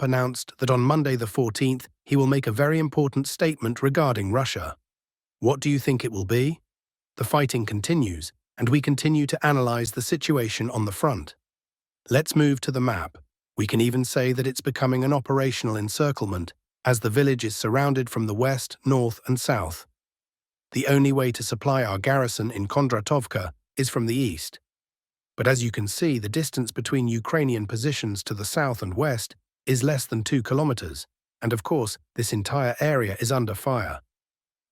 announced that on Monday the 14th he will make a very important statement regarding Russia. What do you think it will be? The fighting continues, and we continue to analyze the situation on the front. Let's move to the map. We can even say that it's becoming an operational encirclement, as the village is surrounded from the west, north, and south. The only way to supply our garrison in Kondratovka is from the east. But as you can see, the distance between Ukrainian positions to the south and west is less than 2 kilometers, and of course, this entire area is under fire.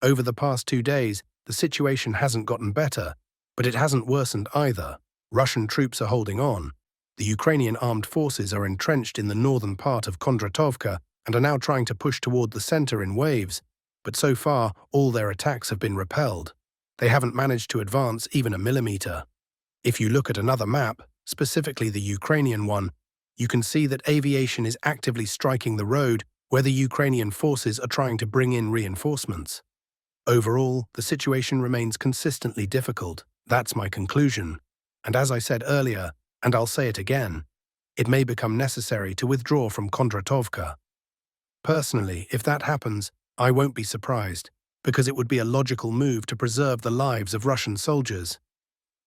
Over the past 2 days, the situation hasn't gotten better, but it hasn't worsened either. Russian troops are holding on. The Ukrainian armed forces are entrenched in the northern part of Kondratovka and are now trying to push toward the center in waves, but so far all their attacks have been repelled. They haven't managed to advance even a millimeter. If you look at another map, specifically the Ukrainian one, you can see that aviation is actively striking the road where the Ukrainian forces are trying to bring in reinforcements. Overall, the situation remains consistently difficult. That's my conclusion. And as I said earlier, and I'll say it again, it may become necessary to withdraw from Kondratovka. Personally, if that happens, I won't be surprised, because it would be a logical move to preserve the lives of Russian soldiers.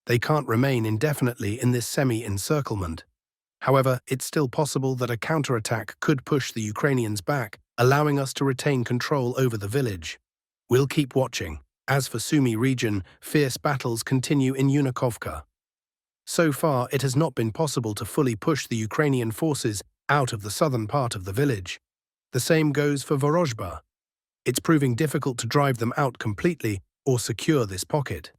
They can't remain indefinitely in this semi-encirclement. However, it's still possible that a counterattack could push the Ukrainians back, allowing us to retain control over the village. We'll keep watching. As for Sumy region, fierce battles continue in Yunukovka. So far, it has not been possible to fully push the Ukrainian forces out of the southern part of the village. The same goes for Vorozhba. It's proving difficult to drive them out completely or secure this pocket.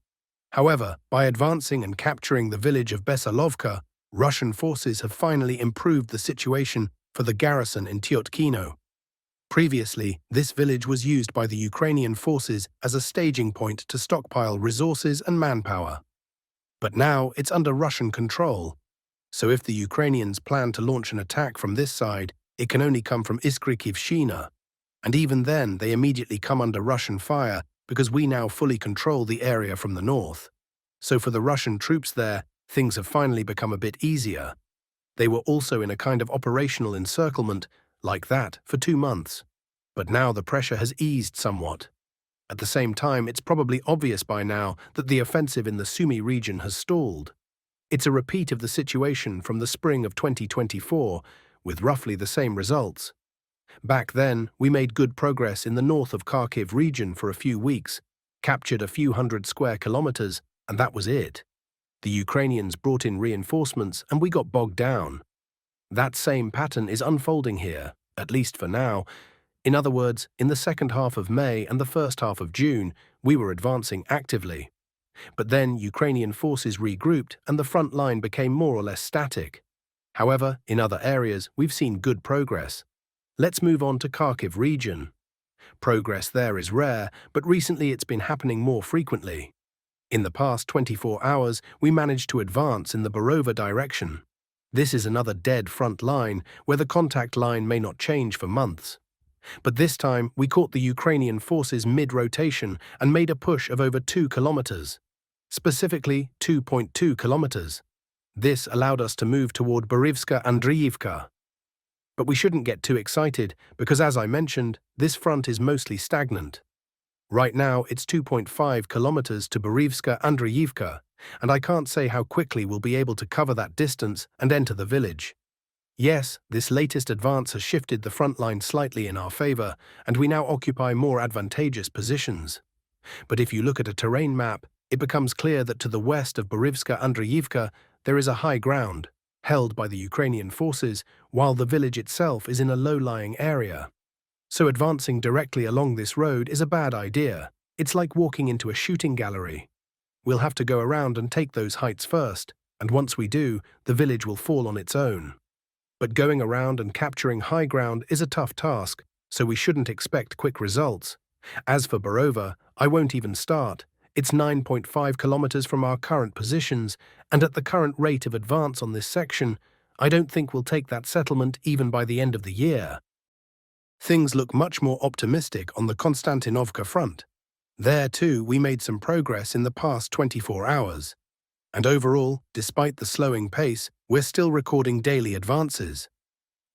However, by advancing and capturing the village of Besalovka, Russian forces have finally improved the situation for the garrison in Tyotkino. Previously, this village was used by the Ukrainian forces as a staging point to stockpile resources and manpower. But now it's under Russian control, so if the Ukrainians plan to launch an attack from this side, it can only come from Iskrikivshina, and even then they immediately come under Russian fire because we now fully control the area from the north. So for the Russian troops there, things have finally become a bit easier. They were also in a kind of operational encirclement like that for 2 months, but now the pressure has eased somewhat. At the same time, it's probably obvious by now that the offensive in the Sumy region has stalled. It's a repeat of the situation from the spring of 2024, with roughly the same results. Back then, we made good progress in the north of Kharkiv region for a few weeks, captured a few hundred square kilometers, and that was it. The Ukrainians brought in reinforcements and we got bogged down. That same pattern is unfolding here, at least for now. In other words, in the second half of May and the first half of June, we were advancing actively. But then Ukrainian forces regrouped and the front line became more or less static. However, in other areas, we've seen good progress. Let's move on to Kharkiv region. Progress there is rare, but recently it's been happening more frequently. In the past 24 hours, we managed to advance in the Borova direction. This is another dead front line where the contact line may not change for months. But this time, we caught the Ukrainian forces mid-rotation and made a push of over 2 kilometers. Specifically, 2.2 kilometers. This allowed us to move toward Borivska-Andriivka. But we shouldn't get too excited because, as I mentioned, this front is mostly stagnant. Right now, it's 2.5 kilometers to Borivska-Andriivka, and I can't say how quickly we'll be able to cover that distance and enter the village. Yes, this latest advance has shifted the front line slightly in our favor, and we now occupy more advantageous positions. But if you look at a terrain map, it becomes clear that to the west of Borivska-Andriivka there is a high ground, held by the Ukrainian forces, while the village itself is in a low-lying area. So advancing directly along this road is a bad idea. It's like walking into a shooting gallery. We'll have to go around and take those heights first, and once we do, the village will fall on its own. But going around and capturing high ground is a tough task, so we shouldn't expect quick results. As for Borova, I won't even start. It's 9.5 kilometers from our current positions, and at the current rate of advance on this section, I don't think we'll take that settlement even by the end of the year. Things look much more optimistic on the Konstantinovka front. There, too, we made some progress in the past 24 hours. And overall, despite the slowing pace, we're still recording daily advances.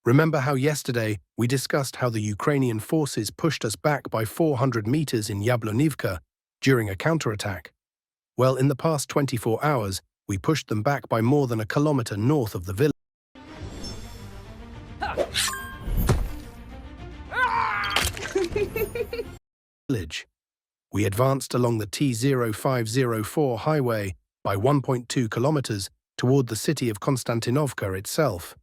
Remember how yesterday we discussed how the Ukrainian forces pushed us back by 400 meters in Yablonivka during a counterattack? Well, in the past 24 hours, we pushed them back by more than a kilometer north of the village. We advanced along the T-0504 highway by 1.2 kilometers toward the city of Konstantinovka itself.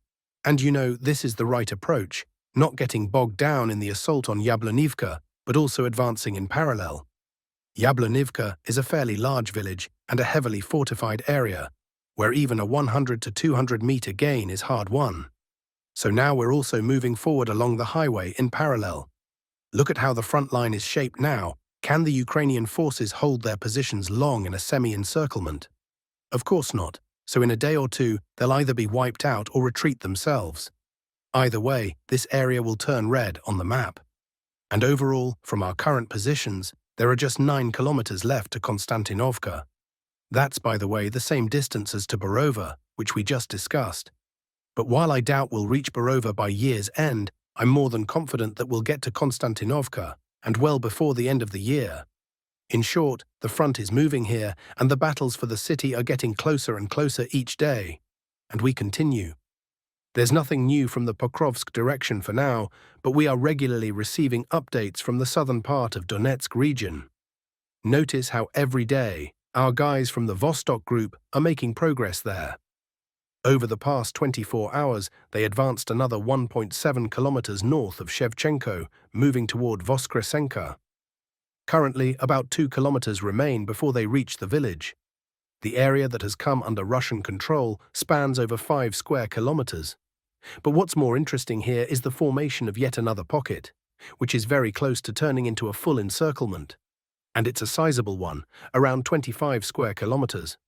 And you know, this is the right approach, not getting bogged down in the assault on Yablonivka, but also advancing in parallel. Yablonivka is a fairly large village and a heavily fortified area, where even a 100 to 200 meter gain is hard won. So now we're also moving forward along the highway in parallel. Look at how the front line is shaped now. Can the Ukrainian forces hold their positions long in a semi-encirclement? Of course not. So in a day or two, they'll either be wiped out or retreat themselves. Either way, this area will turn red on the map. And overall, from our current positions, there are just 9 kilometers left to Konstantinovka. That's, by the way, the same distance as to Borova, which we just discussed. But while I doubt we'll reach Borova by year's end, I'm more than confident that we'll get to Konstantinovka, and well before the end of the year. In short, the front is moving here, and the battles for the city are getting closer and closer each day. And we continue. There's nothing new from the Pokrovsk direction for now, but we are regularly receiving updates from the southern part of Donetsk region. Notice how every day, our guys from the Vostok group are making progress there. Over the past 24 hours, they advanced another 1.7 kilometers north of Shevchenko, moving toward Voskresenka. Currently, about 2 kilometers remain before they reach the village. The area that has come under Russian control spans over 5 square kilometers. But what's more interesting here is the formation of yet another pocket, which is very close to turning into a full encirclement. And it's a sizable one, around 25 square kilometers.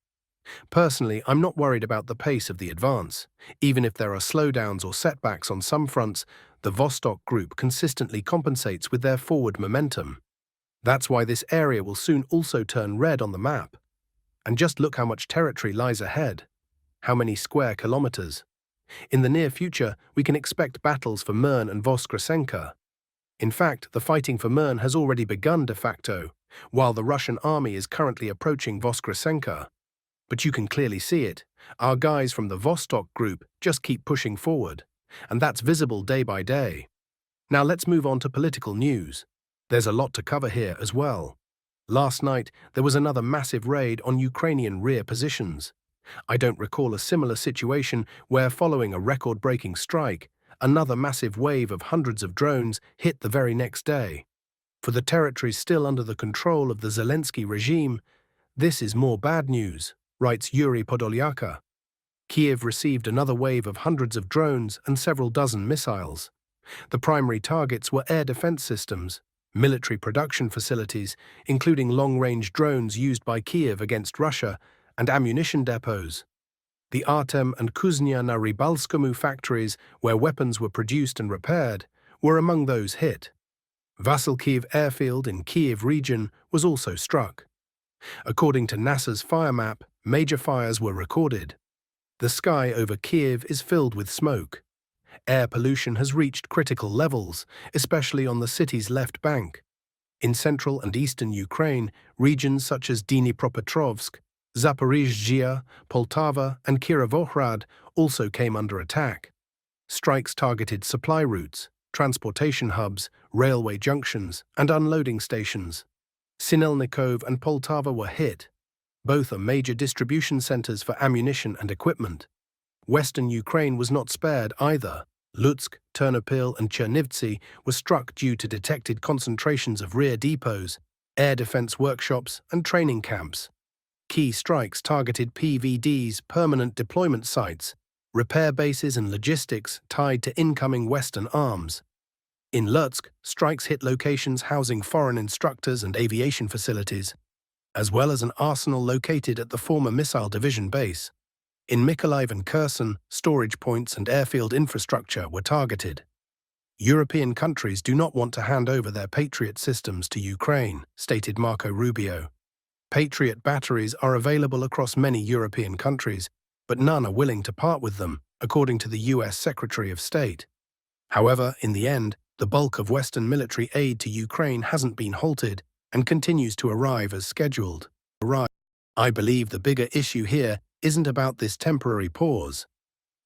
Personally, I'm not worried about the pace of the advance. Even if there are slowdowns or setbacks on some fronts, the Vostok group consistently compensates with their forward momentum. That's why this area will soon also turn red on the map. And just look how much territory lies ahead. How many square kilometers? In the near future, we can expect battles for Mern and Voskresenka. In fact, the fighting for Mern has already begun de facto, while the Russian army is currently approaching Voskresenka. But you can clearly see it. Our guys from the Vostok group just keep pushing forward, and that's visible day by day. Now let's move on to political news. There's a lot to cover here as well. Last night, there was another massive raid on Ukrainian rear positions. I don't recall a similar situation where, following a record-breaking strike, another massive wave of hundreds of drones hit the very next day. For the territories still under the control of the Zelensky regime, this is more bad news, writes Yuri Podolyaka. Kiev received another wave of hundreds of drones and several dozen missiles. The primary targets were air defense systems, military production facilities, including long-range drones used by Kiev against Russia, and ammunition depots. The Artem and Kuznia na Rybalskomu factories, where weapons were produced and repaired, were among those hit. Vasilkiv airfield in Kiev region was also struck. According to NASA's fire map, major fires were recorded. The sky over Kiev is filled with smoke. Air pollution has reached critical levels, especially on the city's left bank. In central and eastern Ukraine, regions such as Dnipropetrovsk, Zaporizhzhia, Poltava, and Kirovohrad also came under attack. Strikes targeted supply routes, transportation hubs, railway junctions, and unloading stations. Sinelnikov and Poltava were hit. Both are major distribution centers for ammunition and equipment. Western Ukraine was not spared either. Lutsk, Ternopil, and Chernivtsi were struck due to detected concentrations of rear depots, air defense workshops, and training camps. Key strikes targeted PVDs, permanent deployment sites, repair bases, and logistics tied to incoming Western arms. In Lutsk, strikes hit locations housing foreign instructors and aviation facilities, as well as an arsenal located at the former missile division base. In Mykolaiv and Kherson, storage points and airfield infrastructure were targeted. European countries do not want to hand over their Patriot systems to Ukraine, stated Marco Rubio. Patriot batteries are available across many European countries, but none are willing to part with them, according to the US Secretary of State. However, in the end, the bulk of Western military aid to Ukraine hasn't been halted and continues to arrive as scheduled. I believe the bigger issue here isn't about this temporary pause.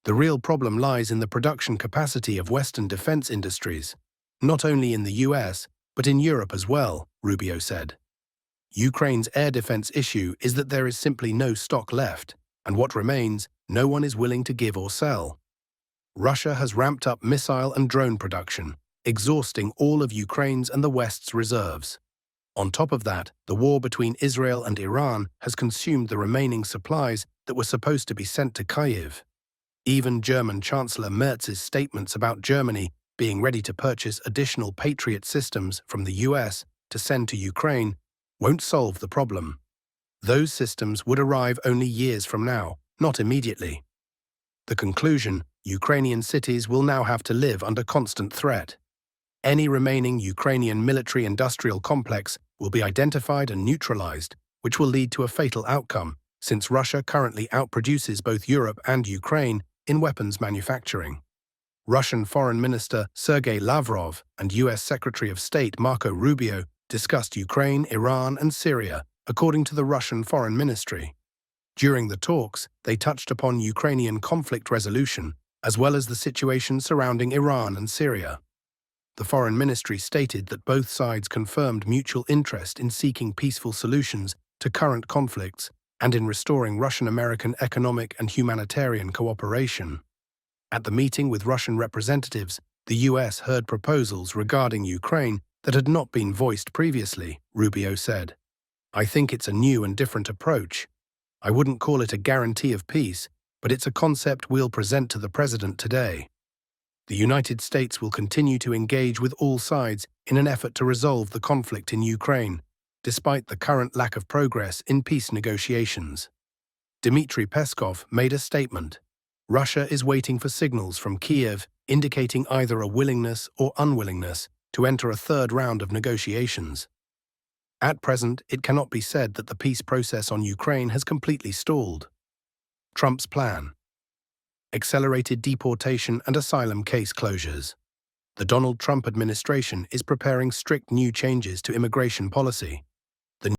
The real problem lies in the production capacity of Western defense industries, not only in the US, but in Europe as well, Rubio said. Ukraine's air defense issue is that there is simply no stock left, and what remains, no one is willing to give or sell. Russia has ramped up missile and drone production, exhausting all of Ukraine's and the West's reserves. On top of that, the war between Israel and Iran has consumed the remaining supplies that were supposed to be sent to Kyiv. Even German Chancellor Merz's statements about Germany being ready to purchase additional Patriot systems from the US to send to Ukraine won't solve the problem. Those systems would arrive only years from now, not immediately. The conclusion: Ukrainian cities will now have to live under constant threat. Any remaining Ukrainian military-industrial complex will be identified and neutralized, which will lead to a fatal outcome, since Russia currently outproduces both Europe and Ukraine in weapons manufacturing. Russian Foreign Minister Sergei Lavrov and US Secretary of State Marco Rubio discussed Ukraine, Iran, and Syria, according to the Russian Foreign Ministry. During the talks, they touched upon Ukrainian conflict resolution, as well as the situation surrounding Iran and Syria. The Foreign Ministry stated that both sides confirmed mutual interest in seeking peaceful solutions to current conflicts and in restoring Russian-American economic and humanitarian cooperation. At the meeting with Russian representatives, the US heard proposals regarding Ukraine that had not been voiced previously, Rubio said. I think it's a new and different approach. I wouldn't call it a guarantee of peace, but it's a concept we'll present to the president today. The United States will continue to engage with all sides in an effort to resolve the conflict in Ukraine, despite the current lack of progress in peace negotiations. Dmitry Peskov made a statement. Russia is waiting for signals from Kiev indicating either a willingness or unwillingness to enter a third round of negotiations. At present, it cannot be said that the peace process on Ukraine has completely stalled. Trump's plan: accelerated deportation and asylum case closures. The Donald Trump administration is preparing strict new changes to immigration policy.